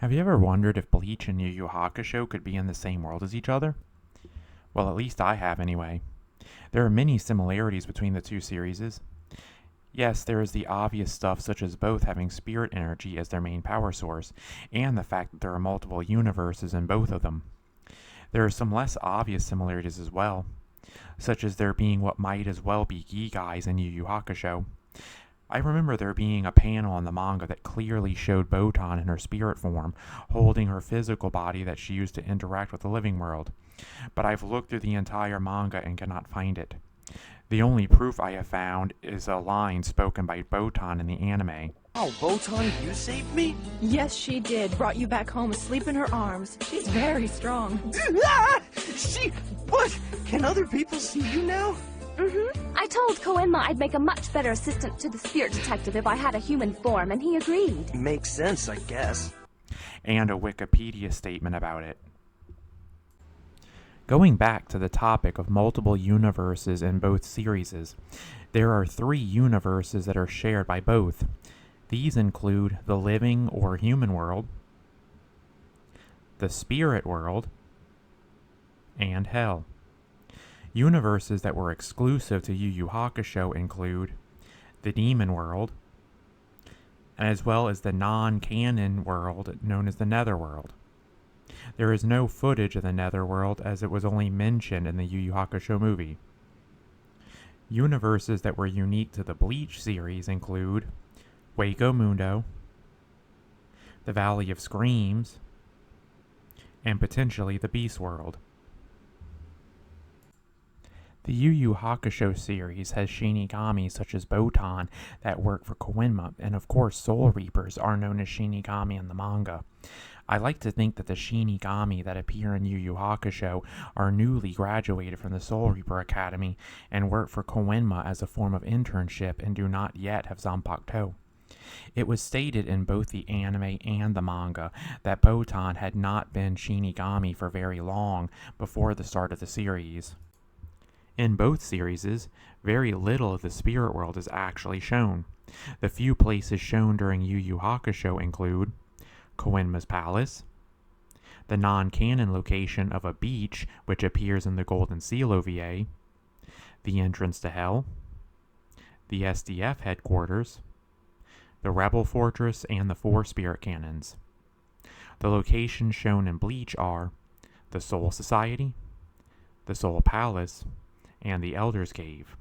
Have you ever wondered if Bleach and Yu Yu Hakusho could be in the same world as each other? Well, at least I have anyway. There are many similarities between the two series. Yes, there is the obvious stuff such as both having spirit energy as their main power source, and the fact that there are multiple universes in both of them. There are some less obvious similarities as well, such as there being what might as well be Gigais in Yu Yu Hakusho. I remember there being a panel in the manga that clearly showed Botan in her spirit form, holding her physical body that she used to interact with the living world. But I've looked through the entire manga and cannot find it. The only proof I have found is a line spoken by Botan in the anime. Oh, Botan, you saved me? Yes, she did. Brought you back home asleep in her arms. She's very strong. What? Can other people see you now? I told Koenma I'd make a much better assistant to the spirit detective if I had a human form, and he agreed. Makes sense, I guess. And a Wikipedia statement about it. Going back to the topic of multiple universes in both series, there are 3 universes that are shared by both. These include the living or human world, the spirit world, and hell. Universes that were exclusive to Yu Yu Hakusho include the demon world, as well as the non-canon world known as the netherworld. There is no footage of the netherworld as it was only mentioned in the Yu Yu Hakusho movie. Universes that were unique to the Bleach series include Hueco Mundo, the Valley of Screams, and potentially the Beast World. The Yu Yu Hakusho series has Shinigami such as Botan that work for Koenma, and of course Soul Reapers are known as Shinigami in the manga. I like to think that the Shinigami that appear in Yu Yu Hakusho are newly graduated from the Soul Reaper Academy and work for Koenma as a form of internship and do not yet have Zanpakuto. It was stated in both the anime and the manga that Botan had not been Shinigami for very long before the start of the series. In both series, very little of the spirit world is actually shown. The few places shown during Yu Yu Hakusho include Koenma's Palace, the non-canon location of a beach which appears in the Golden Seal OVA, the entrance to Hell, the SDF headquarters, the Rebel Fortress, and the 4 spirit cannons. The locations shown in Bleach are the Soul Society, the Soul Palace, and the Elder's Cave.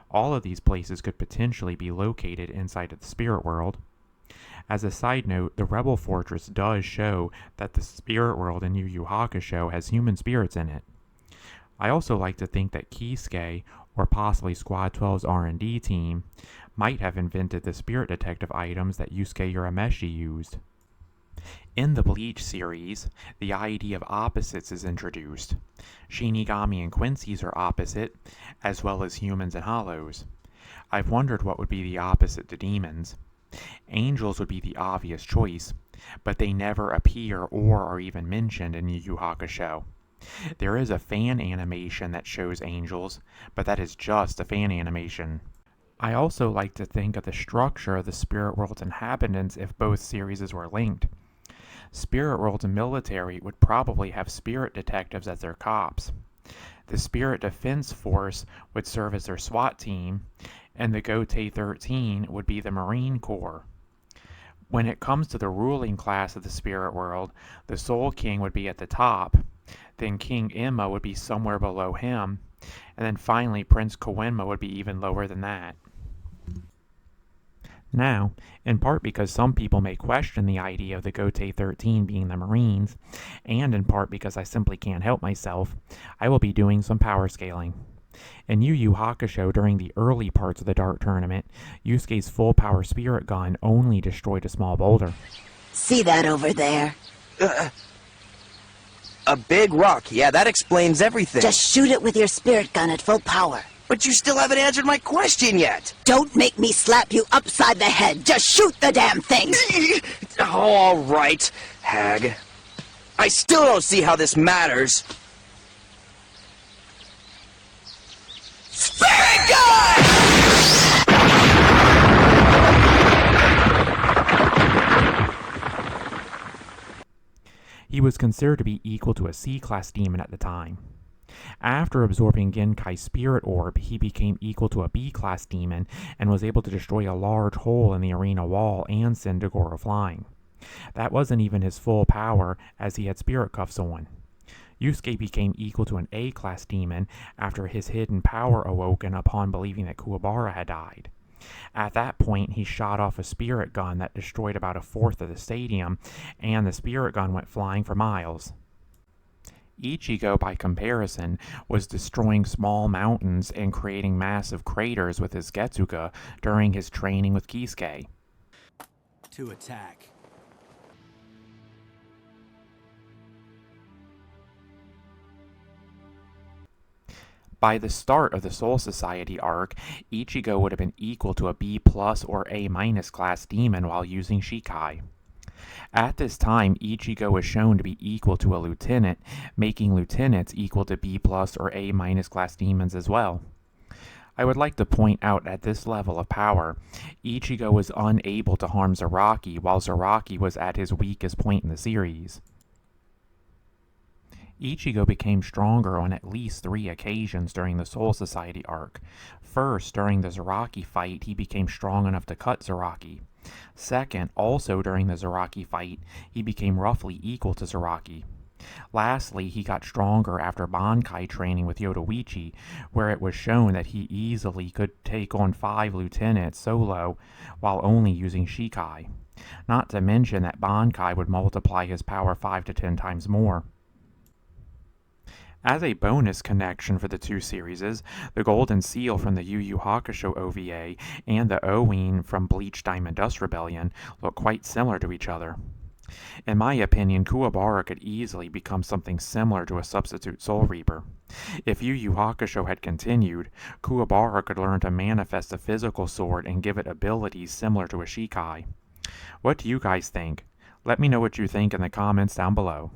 All of these places could potentially be located inside of the spirit world. As a side note, the Rebel Fortress does show that the spirit world in Yu Yu Hakusho has human spirits in it. I also like to think that Kisuke, or possibly Squad 12's R&D team, might have invented the spirit detective items that Yusuke Urameshi used. In the Bleach series, the idea of opposites is introduced. Shinigami and Quincy's are opposite, as well as humans and hollows. I've wondered what would be the opposite to demons. Angels would be the obvious choice, but they never appear or are even mentioned in Yu Yu Hakusho. There is a fan animation that shows angels, but that is just a fan animation. I also like to think of the structure of the spirit world's inhabitants if both series were linked. Spirit World's military would probably have spirit detectives as their cops. The Spirit Defense Force would serve as their SWAT team, and the Gotei 13 would be the Marine Corps. When it comes to the ruling class of the spirit world, the Soul King would be at the top, then King Emma would be somewhere below him, and then finally Prince Koenma would be even lower than that. Now, in part because some people may question the idea of the Gotei 13 being the Marines, and in part because I simply can't help myself, I will be doing some power scaling. In Yu Yu Hakusho, during the early parts of the Dark Tournament, Yusuke's full power spirit gun only destroyed a small boulder. See that over there? A big rock. Yeah, that explains everything. Just shoot it with your spirit gun at full power. But you still haven't answered my question yet. Don't make me slap you upside the head. Just shoot the damn thing. Oh, all right, hag. I still don't see how this matters. Spirit gun! He was considered to be equal to a C-class demon at the time. After absorbing Genkai's spirit orb, he became equal to a B-class demon and was able to destroy a large hole in the arena wall and send Dagoro flying. That wasn't even his full power, as he had spirit cuffs on. Yusuke became equal to an A-class demon after his hidden power awoken upon believing that Kuwabara had died. At that point, he shot off a spirit gun that destroyed about a fourth of the stadium, and the spirit gun went flying for miles. Ichigo, by comparison, was destroying small mountains and creating massive craters with his Getsuga during his training with Kisuke. To attack. By the start of the Soul Society arc, Ichigo would have been equal to a B+ or A- class demon while using Shikai. At this time, Ichigo was shown to be equal to a lieutenant, making lieutenants equal to B+ or A- class demons as well. I would like to point out at this level of power, Ichigo was unable to harm Zaraki while Zaraki was at his weakest point in the series. Ichigo became stronger on at least 3 occasions during the Soul Society arc. First, during the Zaraki fight, he became strong enough to cut Zaraki. Second, also during the Zaraki fight, he became roughly equal to Zaraki. Lastly, he got stronger after Bankai training with Yodoichi, where it was shown that he easily could take on 5 lieutenants solo while only using Shikai. Not to mention that Bankai would multiply his power 5 to 10 times more. As a bonus connection for the two series, the Golden Seal from the Yu Yu Hakusho OVA and the Owen from Bleach Diamond Dust Rebellion look quite similar to each other. In my opinion, Kuwabara could easily become something similar to a substitute Soul Reaper. If Yu Yu Hakusho had continued, Kuwabara could learn to manifest a physical sword and give it abilities similar to a Shikai. What do you guys think? Let me know what you think in the comments down below.